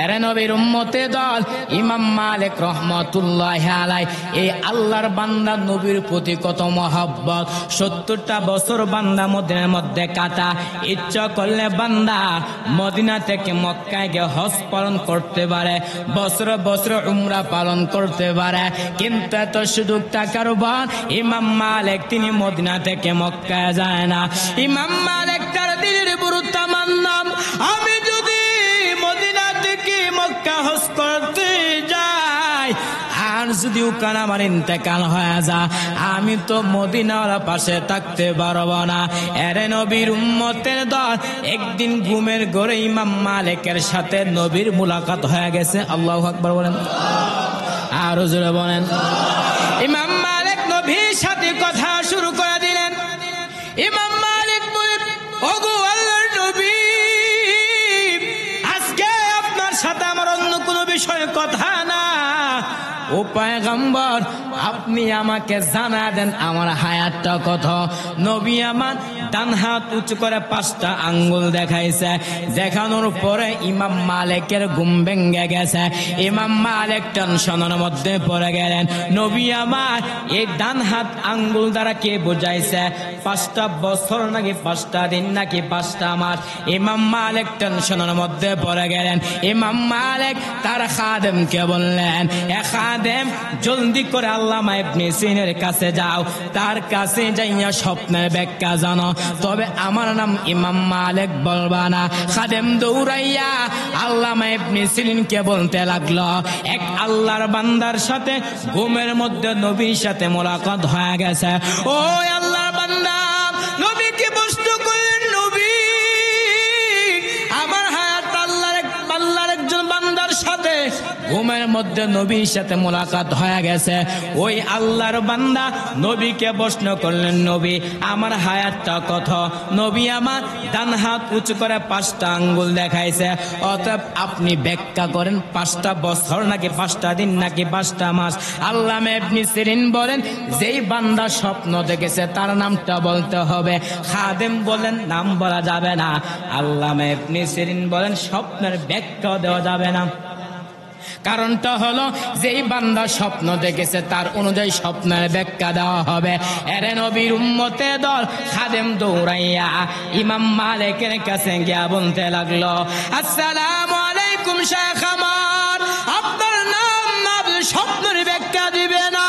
এরে নবীর উম্মতে দল ইমাম মালিক রহমতুল্লাহি আলাইহি, এই আল্লাহর বান্দা নবীর প্রতি কত মহব্বত। 70টা বছর বান্দা মদিনার মধ্যে কাটা, ইচ্ছা করলে বান্দা মদিনা থেকে মক্কায় গিয়ে হজ পালন করতে পারে, বছর বছর উমরা পালন করতে পারে, কিন্তু এত সুযোগ টাকার বল ইমাম মালিক তিনি মদিনা থেকে মক্কায় যায় না। ইমাম মালিক তার দিলের বড় তামান্না, আমি যদি মদিনা থেকে মক্কা হজ করতে যাই, আর যদি ওখানে আমার ইন্তেকাল হয়ে যা, আমি তো মদিনার পাশে থাকতে পারবো না। এরে নবীর উম্মতের দল একদিন ঘুমের ঘরে ইমাম মালিকের সাথে নবীর মুলাকাত হয়ে গেছে। আল্লাহু আকবার বলেন, আরো জোরে বলেন। ইমাম মালিক নবীর সাথে কথা শুরু করে দিলেন। ইমাম মালিক বলেন, ওগো আল্লাহর নবী, আজকে আপনার সাথে আমার অন্য কোনো বিষয়ে কথা না। ও পয়গম্বর, আপনি আমাকে জানা দেন আমার হায়াতটা কত। নবী আমার ডান হাত উঁচু করে 5টা আঙ্গুল দেখাইছে, দেখানোর পরে ইমাম মালিকের ঘুম ভেঙে গেছে। ইমাম মালিক টেনশনের মধ্যে পড়ে গেলেন। নবী আমার এই ডান হাত আঙ্গুল দ্বারা কে বুঝাইছে? 5টা বছর নাকি 5টা দিন নাকি 5টা মাস? ইমাম মালিক টেনশনের মধ্যে পড়ে গেলেন। ইমাম মালিক তার খাদেমকে বললেন, এ খাদেম, জলদি করে আল্লামা ইবনে সিনার কাছে যাও, তার কাছে যাইয়া স্বপ্নের ব্যাখ্যা জানো, তবে আমার নাম ইমাম মালিক বলবা না। খাদেম দৌড়াইয়া আল্লামা ইবনে সিনাকে বলতে লাগলো, এক আল্লাহর বান্দার সাথে ঘুমের মধ্যে নবীর সাথে মোলাকাত হয়ে গেছে। ও আল্লাহর বান্দা, নবীকে প্রশ্ন করলেন, নবী, আমার হায়াত আল্লাহর একজন বান্দার সাথে ঘুমের মধ্যে নবীর সাথে মোলাকাত হয়ে গেছে। ওই আল্লাহর বান্দা নবীকে প্রশ্ন করলেন, নবী, আমার হায়াতটা কত? নবী আমার ডান হাত উঁচু করে 5টা আঙ্গুল দেখাইছে, অতএব আপনি ব্যাখ্যা করেন 5টা বছর নাকি 5টা দিন নাকি 5টা মাস? আল্লামা ইবনে সিরিন বলেন, যেই বান্দা স্বপ্ন দেখেছে তার নামটা বলতে হবে। খাদেম বলেন, নাম বলা যাবে না। আল্লামা ইবনে সিরিন বলেন, স্বপ্নের ব্যাখ্যা দেওয়া যাবে না। কারণটা হলো, যেই বান্দা স্বপ্ন দেখেছে তার অনুযায়ী স্বপ্নের ব্যাখ্যা দেওয়া হবে। এরে নবীর উম্মতে দল খাদেম দৌড়াইয়া ইমাম মালিকের কাছে গিয়া বলতে লাগলো, আসসালামু আলাইকুম শাইখ আমার, আপনার নাম না স্বপ্নের ব্যাখ্যা দিবে না।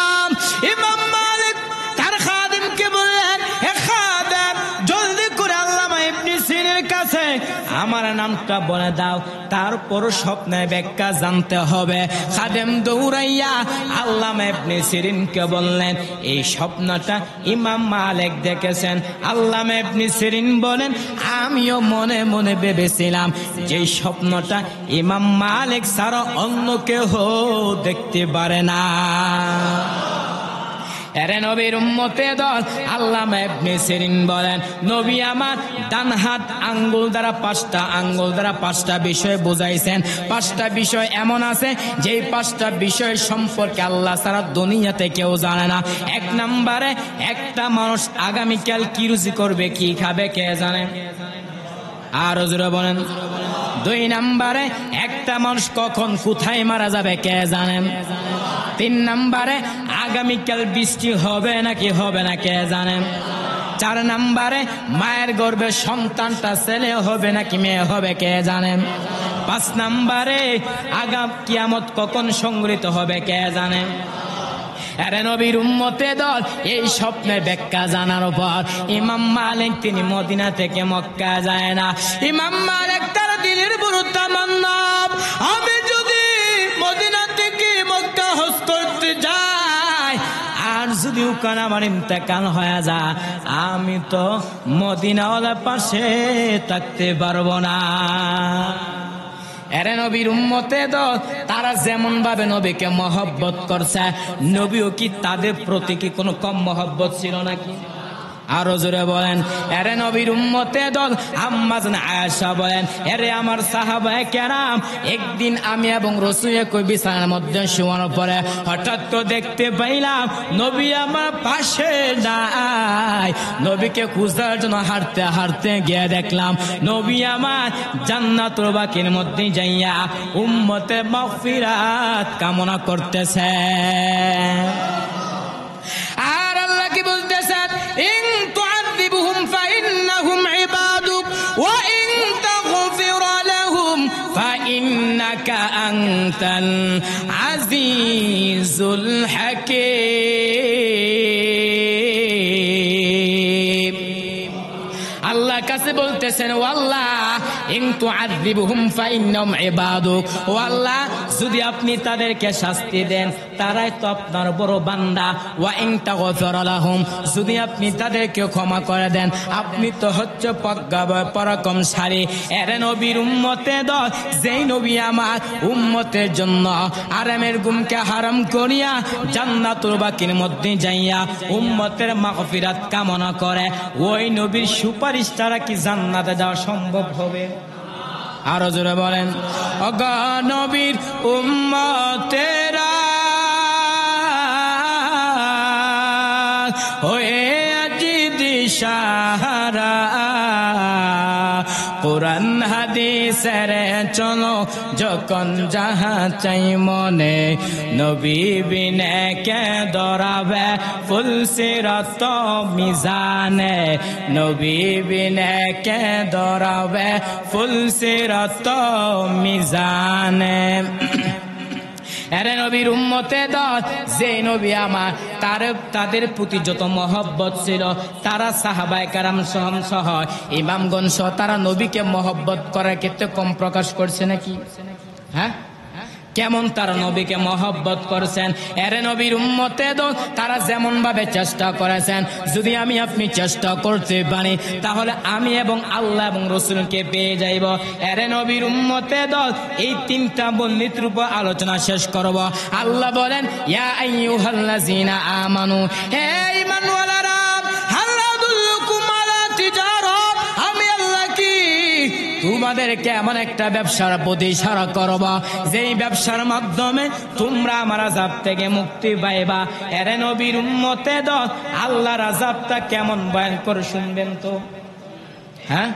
ইমাম মালিক তার খাদেমকে বললেন, হে খাদেম, জলদি করে আল্লামা ইবনে সিনার কাছে আমার নামটা বলে দাও, তারপর স্বপ্নের ব্যাখ্যা জানতে হবে। খাদেম দৌড়াইয়া আল্লামা ইবনে সিরিনকে বললেন, এই স্বপ্নটা ইমাম মালিক দেখেছেন। আল্লামা ইবনে সিরিন বলেন, আমিও মনে মনে ভেবেছিলাম যে স্বপ্নটা ইমাম মালিক ছাড়া অন্য কেউ দেখতে পারে না। এরে নবীর উম্মতে দল, আল্লামা ইবনে সিরিন বলেন, নবী আমার ডান হাত আঙ্গুল দ্বারা 5টা আঙ্গুল দ্বারা 5টা বিষয় বুঝাইছেন। 5টা বিষয় এমন আছে যেই 5টা বিষয় সম্পর্কে আল্লাহ ছাড়া দুনিয়াতে কেউ জানে না। 1 নম্বরে, একটা মানুষ আগামীকাল কি রুজি করবে, কি খাবে, কে জানে? আরো জোরে বলেন। 2 নম্বরে, একটা মানুষ কখন কোথায় মারা যাবে, কে জানেন? 3 নম্বরে, আগামীকাল বৃষ্টি হবে নাকি হবে না, কে জানেন? 4 নম্বরে, মায়ের গর্ভে সন্তানটা ছেলে হবে নাকি মেয়ে হবে, কে জানেন? 5 নম্বরে, আগাম কিয়ামত কখন সংঘটিত হবে, কে জানেন? আরে নবীর উম্মতে দল, এই স্বপ্নের ব্যাখ্যা জানার পর ইমাম মালিক তিনি মদিনা থেকে মক্কা যায় না। ইমাম মালিক তার দিনের বড় তামান্না, আমি যদি মদিনা থেকে মক্কা হজ করতে যাই, আর যদি ওখানে আমার ইন্তেকাল হয়ে যায়, আমি তো মদিনাওয়ালার পাশে থাকতে পারবো না। এরে নবীর উম্মতে দল, তারা যেমন ভাবে নবীকে মহব্বত করছে, নবীও কি তাদের প্রতি কি কোনো কম মহব্বত ছিল নাকি? আরো জোরে বলেন। এরে নবীর উম্মতে দল, আম্মা জান আয়েশা বলেন, এরে আমার সাহাবায়ে কেরাম, একদিন আমি এবং রাসূল কই বিছানার মধ্যে শোয়ার পরে হঠাৎ তো দেখতে পাইলাম নবী আমার পাশে নাই। নবীকে খোঁজার জন্য হাঁটতে হাঁটতে গিয়ে দেখলাম নবী আমার জান্নাতুল বাকির মধ্যে যাইয়া উম্মতের মাগফিরাত কামনা করতেছে। আর আল্লাহ কি বলতেছেন, ইন তুআযিবহুম ফাইন্নাহুম ইবাদুক ওয়া ইন তাগফির লাহুম ফাইন্নাকা আনতাল আজিজুল হাকীম। আল্লাহ কাছে বলতেছেন, ও আল্লাহ, ইন তুআযিবহুম ফাইন্নাহুম ইবাদুক, ও আল্লাহ, যদি আপনি তাদেরকে শাস্তি দেন তারাই তো আপনার বড় বান্দা। ওয়া ইন তাগফির লাহুম, যদি আপনি তাদেরকে ক্ষমা করে দেন আপনি তো হচ্ছে পরাক্রমশালী। এরে নবীর উম্মতে দল, যেই নবী আমার উম্মতের জন্য আরামের ঘুমকে হারাম করিয়া জান্নাতুল বাকির মধ্যে যাইয়া উম্মতের মাগফিরাত কামনা করে, ওই নবীর সুপারিশ ছাড়া কি জান্নাতে যাওয়া সম্ভব হবে? আরো জোরে বলেন। ওগো নবীর উম্মতেরা হয়ে আজি দিশাহারা, কোরআন হাদিসের চলো যখন যাহা চাই মনে, নবী বিনে কে দরাবে ফুল সিরাত মিজানে, নবী বিনে কে দরাবে ফুল সিরাত মিজানে। এরে নবীর উম্মতে দল, যে নবী আমার তাদের প্রতি যত মহব্বত ছিল, তারা সাহাবায়ে কেরাম সহ ইমামগণ সহ তারা নবীকে মহব্বত করার ক্ষেত্রে কম প্রকাশ করছে নাকি? হ্যাঁ, কেমন তারা নবীকে মহব্বত করেছেন। এরে নবীর উম্মতে দল, তারা যেমন ভাবে চেষ্টা করেছেন, যদি আমি আপনি চেষ্টা করতে পারি তাহলে আমি এবং আল্লাহ এবং রাসূলকে পেয়ে যাইব। এরে নবীর উম্মতে দল, এই 3টা মূলনীতির উপর আলোচনা শেষ করব। আল্লাহ বলেন, ইয়া আইয়ুহাল্লাযীনা আমানু, হে ঈমানওয়ালারা, হাল আদুল্লুকুম আলা তিজারাত, আমি আল্লাহ কি তোমাদেরকে এমন একটা ব্যবসার প্রতি ইশারা করব যেই ব্যবসার মাধ্যমে তোমরা আমার আযাব থেকে মুক্তি পাইবা। এরে নবীর উম্মতে দল, আল্লাহর আযাবটা কেমন ভয়ঙ্কর শুনবেন তো। হ্যাঁ,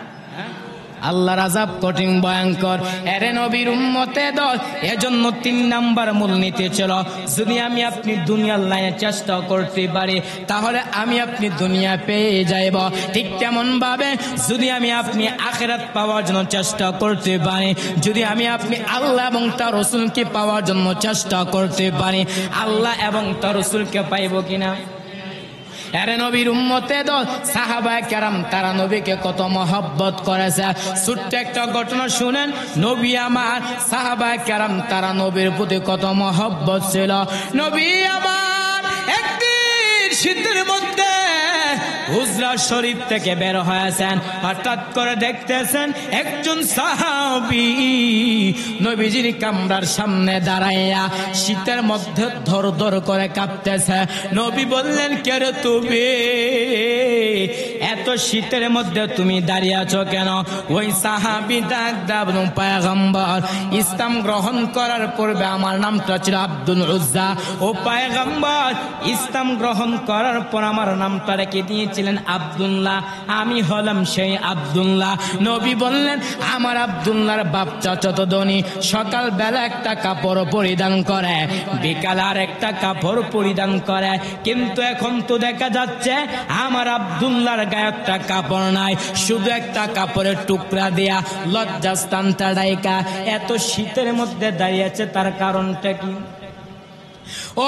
আল্লাহর আযাব কঠিন ভয়ঙ্কর। এরে নবীর উম্মতে দল, এজন্য 3 নাম্বার মূলনীতি ছিল, যদি আমি আপনি দুনিয়ার লাইনে চেষ্টা করতে পারি তাহলে আমি আপনি দুনিয়া পেয়ে যাইব। ঠিক তেমন ভাবে যদি আমি আপনি আখিরাত পাওয়ার জন্য চেষ্টা করতে পারি, যদি আমি আপনি আল্লাহ এবং তার রাসূলকে পাওয়ার জন্য চেষ্টা করতে পারি, আল্লাহ এবং তার রাসূলকে পাইব কিনা? এরে নবীর উম্মতে দল, সাহাবায়ে কেরাম তারা নবীকে কত মহব্বত করেছে। ছোট্ট একটা ঘটনা শুনেন, নবী আমার সাহাবায়ে কেরাম তারা নবীর প্রতি কত মহব্বত ছিল। নবী আমার একদিন শীতের মধ্যে হুজরা শরীফ থেকে বের হয়েছেন, হঠাৎ করে দেখতেছেন একজন সাহাবী নবীজির কামরার সামনে দাঁড়াইয়া শীতের মধ্যে ধর ধর করে কাঁপতেছে। নবী বললেন, কে রে তুমি? এত শীতের মধ্যে তুমি দাঁড়িয়ে আছো কেন? ওই সাহাবী ডাক দাও, পয়গম্বর, ইসলাম গ্রহণ করার পূর্বে আমার নামটা ছিল আব্দুল উজ্জা। ও পয়গম্বর, ইসলাম গ্রহণ করার পর আমার নামটা রেখে দিয়েছিলেন আব্দুল্লাহ, আমি হলাম সেই আব্দুল্লাহ। নবী বললেন, আমার আব্দুল্লাহর বাপ চাচা তো ধনী, সকাল বেলা একটা কাপড় পরিধান করে, বিকাল আর একটা কাপড় পরিধান করে, কিন্তু এখন তো দেখা যাচ্ছে আমার আব্দুল্লাহর গায়ে একটা কাপড় নাই, শুধু একটা কাপড়ের টুকরা দেয়া লজ্জাস্থানটা ডাইকা এত শীতের মধ্যে দাঁড়িয়েছে, তার কারণটা কি?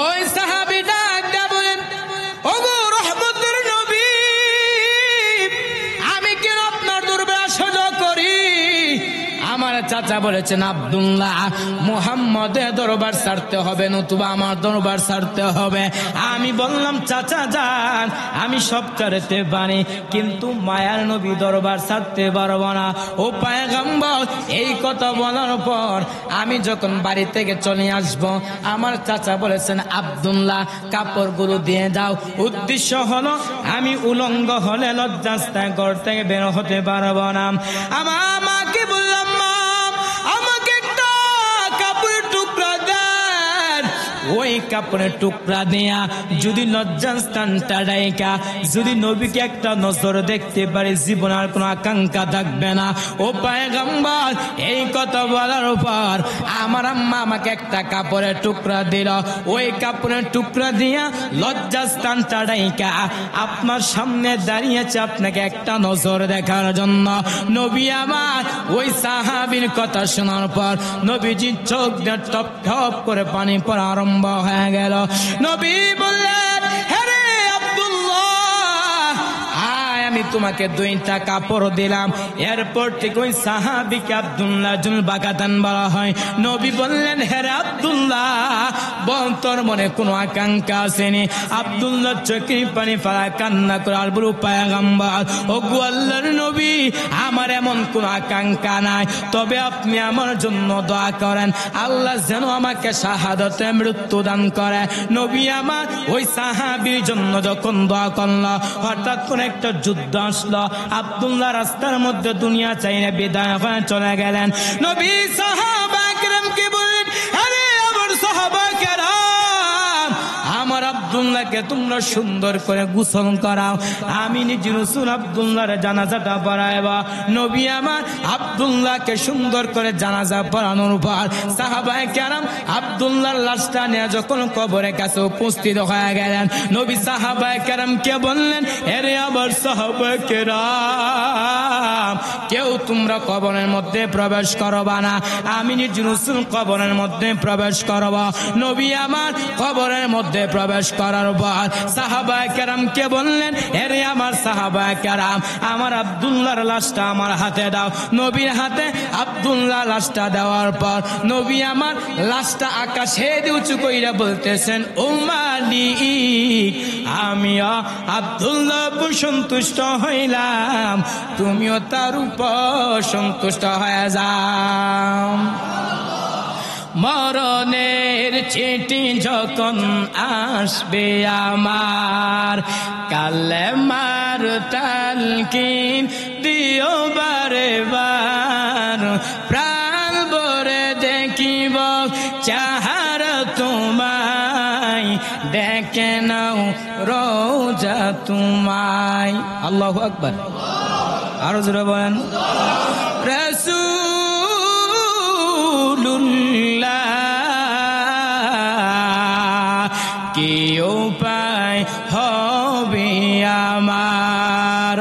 ওই সাহাবী ডাক দিয়া বলেন, ওগো রহমতের নবী, আমি কেন আপনার দরবারে আসা করি? আমার চাচা বলেছেন, আব্দুল্লাহ, মুহাম্মদের দরবার ছাড়তে হবে, নতুবা আমার দরবার ছাড়তে হবে। আমি বললাম, চাচা যান, আমি সব করতে পারি, কিন্তু মায়ার নবী দরবার ছাড়তে পারবো না। ও পয়গম্বর, এই কথা বলার পর আমি যখন বাড়ি থেকে চলে আসব, আমার চাচা বলেছেন, আব্দুল্লাহ, কাপড়গুলো দিয়ে দাও। উদ্দেশ্য হলো আমি উলঙ্গ হলে লজ্জাস্থায় ঘর থেকে বের হতে পারবো না। আমার মাকে বললাম, মা, আমাকে একটা কাপড়ের টুকরা দেন। ওই কাপড়ের টুকরা দেয়া যদি লজ্জাস্থানটা ডাইকা যদি নবীকে একটা নজর দেখতে পারে, জীবন আর কোনো আকাঙ্ক্ষা থাকবে না। ও পয়গম্বর, এই কথা বলার পর আমার আম্মা আমাকে একটা কাপড়ের টুকরা দিল। ওই কাপড়ের টুকরা দিয়া লজ্জাস্থানটা ডাইকা আপনার সামনে দাঁড়িয়েছে আপনাকে একটা নজর দেখার জন্য। নবী আমার ওই সাহাবীর কথা শোনার পর নবীজি চোখ দিয়ে টপ টপ করে পানি পড়া আরম্ভ হয়ে গেল। নবী বললেন, হে আব্দুল্লাহ, আয়, আমি তোমাকে 2টা কাপড় দিলাম। এরপর ঠিক ওই সাহাবীকে আব্দুল্লাহ জুল বাকাতান বলা হয়। নবী বললেন, হে আব্দুল্লাহ, বল তোর মনে কোনো আকাঙ্ক্ষা আসেনি? আব্দুল্লাহ চোখের পানি ফেলা কান্না করে আর বলল, পয়গম্বর, ও গো আল্লাহর নবী, আমার এমন কোন আকাঙ্ক্ষা নাই, তবে আপনি আমার জন্য দোয়া করেন, আল্লাহ যেন আমাকে শাহাদাতে মৃত্যু দান করে। নবী আমার ওই সাহাবীর জন্য যখন দোয়া করল, হঠাৎ করে একটা যুদ্ধ আসলো। আব্দুল্লাহ রাস্তার মধ্যে দুনিয়া চাইলে বিদায় হয়ে চলে গেলেন। নবী সাহাবা কিরামকে বললেন, আরে আমার সাহাবা কিরাম, আমার আব্দুল্লাহকে তোমরা সুন্দর করে গোসল করাও, আমি নিজে রাসূল আব্দুল্লাহর জানাজাটা পড়াইবা। নবী আমার আব্দুল্লাহকে সুন্দর করে জানাজা পড়ানোর পর সাহাবায়ে কেরাম আব্দুল্লাহর লাশটা নিয়ে যখন কবরের কাছে উপস্থিত হয়ে গেলেন, নবী সাহাবায়ে কেরামকে বললেন, এরে আমার সাহাবায়ে কেরাম, কেউ তোমরা কবরের মধ্যে প্রবেশ করবা না, আমি নিজে রাসূল কবরের মধ্যে প্রবেশ করব। নবী আমার কবরের মধ্যে প্রবেশ করার পর সাহাবায়ে কেরামকে বললেন, এরে আমার সাহাবায়ে কেরাম, আমার আব্দুল্লাহর লাশটা আমার হাতে দাও। নবীর হাতে আব্দুল্লাহ লাশটা দেওয়ার পর নবী আমার লাশটা আকাশে উঁচু কইরা বলতেছেন, ও মালিক, আমিও আব্দুল্লাহ সন্তুষ্ট হইলাম, তুমিও তার উপর সন্তুষ্ট হয়ে যাও। মরণের চিঠি যখন আসবে আমার, কালেমার তালকিন দিও বারে বার, প্রাণ ভরে দেখিব চাহারা তোমায়, দেখে নাও রোজা তোমায়। আল্লাহু আকবার, আরো জোরে বলেন, রাসূলুল্লাহ, কি উপায় হবে আমার,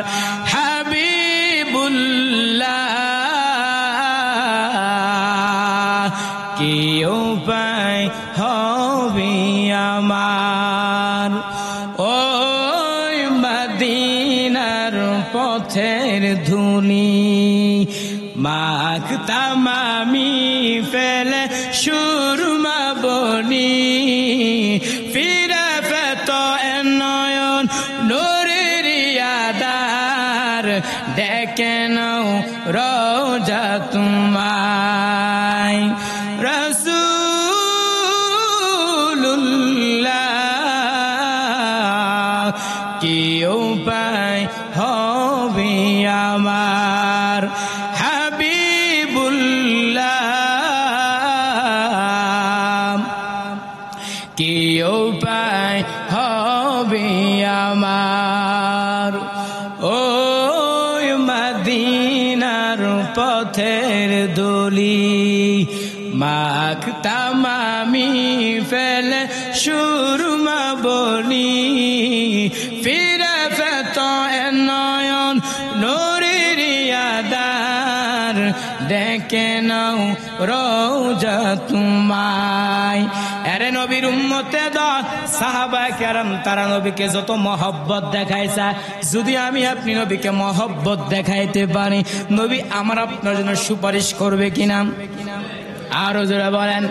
হাবিবুল্লাহ, কি উপায় হবে আমার। ওই মদিনার পথের ধুলি মাখতাম আমি ফেলে সুরমা বনি, ফিরে পেত নয়ন নূরের ডেকে নাও রোজা তোমায় রাসূলুল্লাহ কি উপায় হবে আমার হাবিবুল্লাহ কি উপায় হবে আমার ওই মদিনার পথের দলি মাখতাম আমি ফেলে সুরমা বলি ফিরে ফেত নয়ন নুরির আদার ডেকে নাও রোজা তোমায়। আরে নবীর উম্মতে দল সাহাবায়ে কেরাম তারা নবীকে যত মহব্বত দেখাইছে, যদি আমি আপনি নবীকে মহব্বত দেখাইতে পারি, নবী আমার আপনার জন্য সুপারিশ করবে কিনা? আরো জোরে বলেন।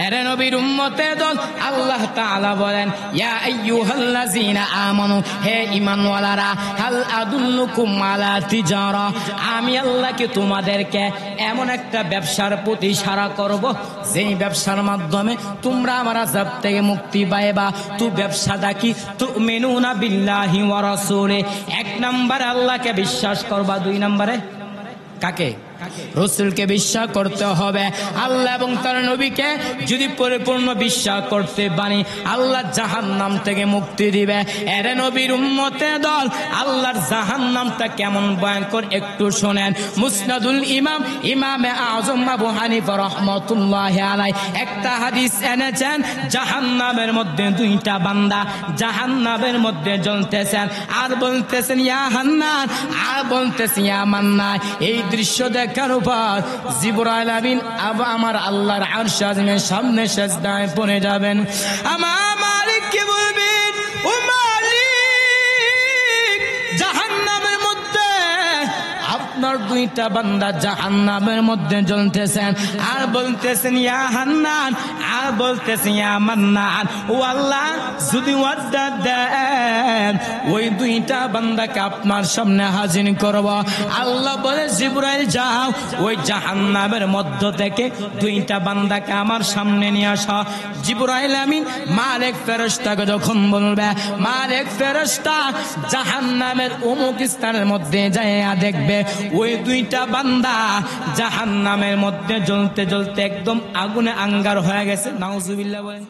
আরে নবীর উম্মতে দল আল্লাহ তাআলা বলেন, ইয়া আইয়ুহাল্লাযীনা আমানু, হে ঈমানওয়ালারা, হাল আদুল্লুকুম আলা তিজারা, আমি আল্লাহকে তোমাদেরকে এমন একটা ব্যবসার প্রতি ইশারা করব, যেই ব্যবসার মাধ্যমে তোমরা আমার আযাব থেকে মুক্তি পাইবা। তো ব্যবসাটা কি? তুমিনুনা বিল্লাহি ওয়া রাসূলি, এক নম্বরে আল্লাহকে বিশ্বাস করবা, দুই নম্বরে কাকে? রাসূলকে বিশ্বাস করতে হবে। আল্লাহ এবং তার নবীকে যদি পরিপূর্ণ বিশ্বাস করতে পারি, আল্লাহ জাহান্নাম থেকে মুক্তি দিবে। এর নবীর উম্মতে দল আল্লাহর জাহান্নামটা কেমন ভয়ঙ্কর একটু শোনেন। মুসনাদুল ইমাম ইমামে আযম আবু হানিফা রাহমাতুল্লাহি আলাইহি একটা হাদিস এনেছেন, জাহান্নামের মধ্যে দুইটা বান্দা জাহান্নামের মধ্যে জ্বলতেছেন, আর বলতেছেন ইয়া হান্নান, আর বলতেছেন ইয়া মান্নান। এই দৃশ্য দেখার উপর জিবরাইল আমিন আমার আল্লাহর আরশ আযমের সামনে সিজদায় পড়ে যাবেন। আমার মালিক কি বলবেন, ও মালিক, জাহান্নামের মধ্যে আপনার দুইটা বান্দা জাহান্নামের মধ্যে জ্বলতেছেন, আর বলতেছেন ইয়া হান্নান, আর বলতেছেন ইয়া মান্নান। ও আল্লাহ, যদি ওয়াদা দেন ওই দুইটা বান্দাকে আপনার সামনে হাজির করব। আল্লাহ বলে, জিবরাইল যাও, ওই জাহান্নামের মধ্য থেকে দুইটা বান্দাকে আমার সামনে নিয়ে আসো। জিবরাইল আমিন মালিক ফেরেশতাকে যখন বলবে, মালিক ফেরেশতা জাহান্নামের অমুক স্থানের মধ্যে যাইয়া দেখবে ওই দুইটা বান্দা জাহান্নামের মধ্যে জ্বলতে জ্বলতে একদম আগুনে আঙ্গার হয়ে গেছে। নাউজুবিল্লাহ বলেন।